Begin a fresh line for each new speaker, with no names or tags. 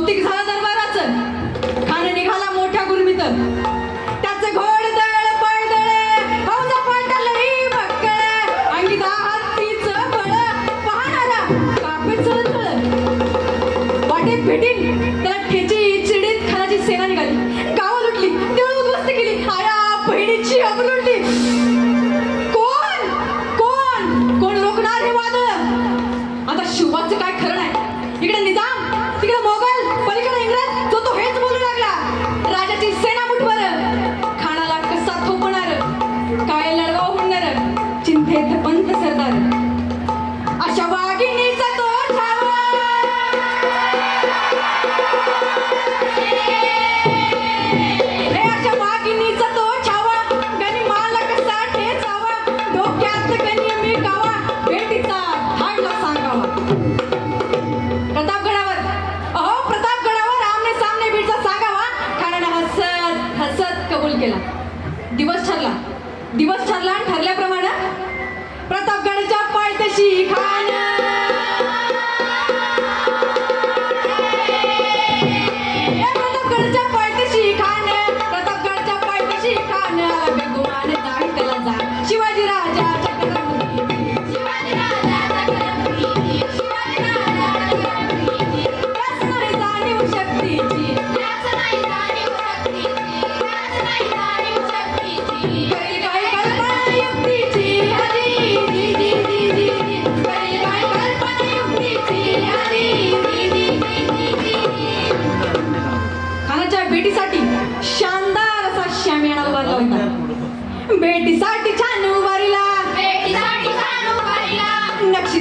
कौतिक झालं दरबाराचं. खान निघाला मोठ्या गुरमीत. त्याचे घोड दळ पळदळ फौजा पाटलही बक्कळ. अंगी हत्तीचं बळ पाहणारा कापे चळचळ. वाटेत भेटीन त्याला ठेची चिडीत खानाची सेना निघाली. गावं लुटली, देऊळ उद्ध्वस्त केली, आया बहिणीची अबलुटली. कोण कोण कोण रोखणार हे वादळ? आता शिवाचं काय खरं नाही. इकडे निजाम, तिकडे मोगल, पलीकडे इंग्रज, जो तो हेच बोलू लागला. राजाची सेना मुठभर. खानाला कसा थोपणार, काय लढवाव म्हणणार, चिंतेत पंत सरदार. अशा वाघिणीचा तो ठावा. अशा वाघिणीचा तो छावा, गनिमाला कसा ठेचावा. डोक्यात गणी मी गावा, भेटीचा धाडला सांगावा. प्रतापगडावर, अहो प्रतापगडावर आमने सामने भेटचा सांगावा. खानाने हसत हसत कबूल केला. दिवस ठरला आणि ठरल्याप्रमाणे प्रतापगडाच्या पायथ्याशी खान. प्रतापगडाच्या पायथ्याशी खान, प्रतापगडाच्या पायथ्याशी खान. बेगुमान नाही त्याला जा. शिवाजी राजा भेटीसाठी शानदार असा शामियाना उभारला होता. भेटीसाठी छान उभारीला, नक्षी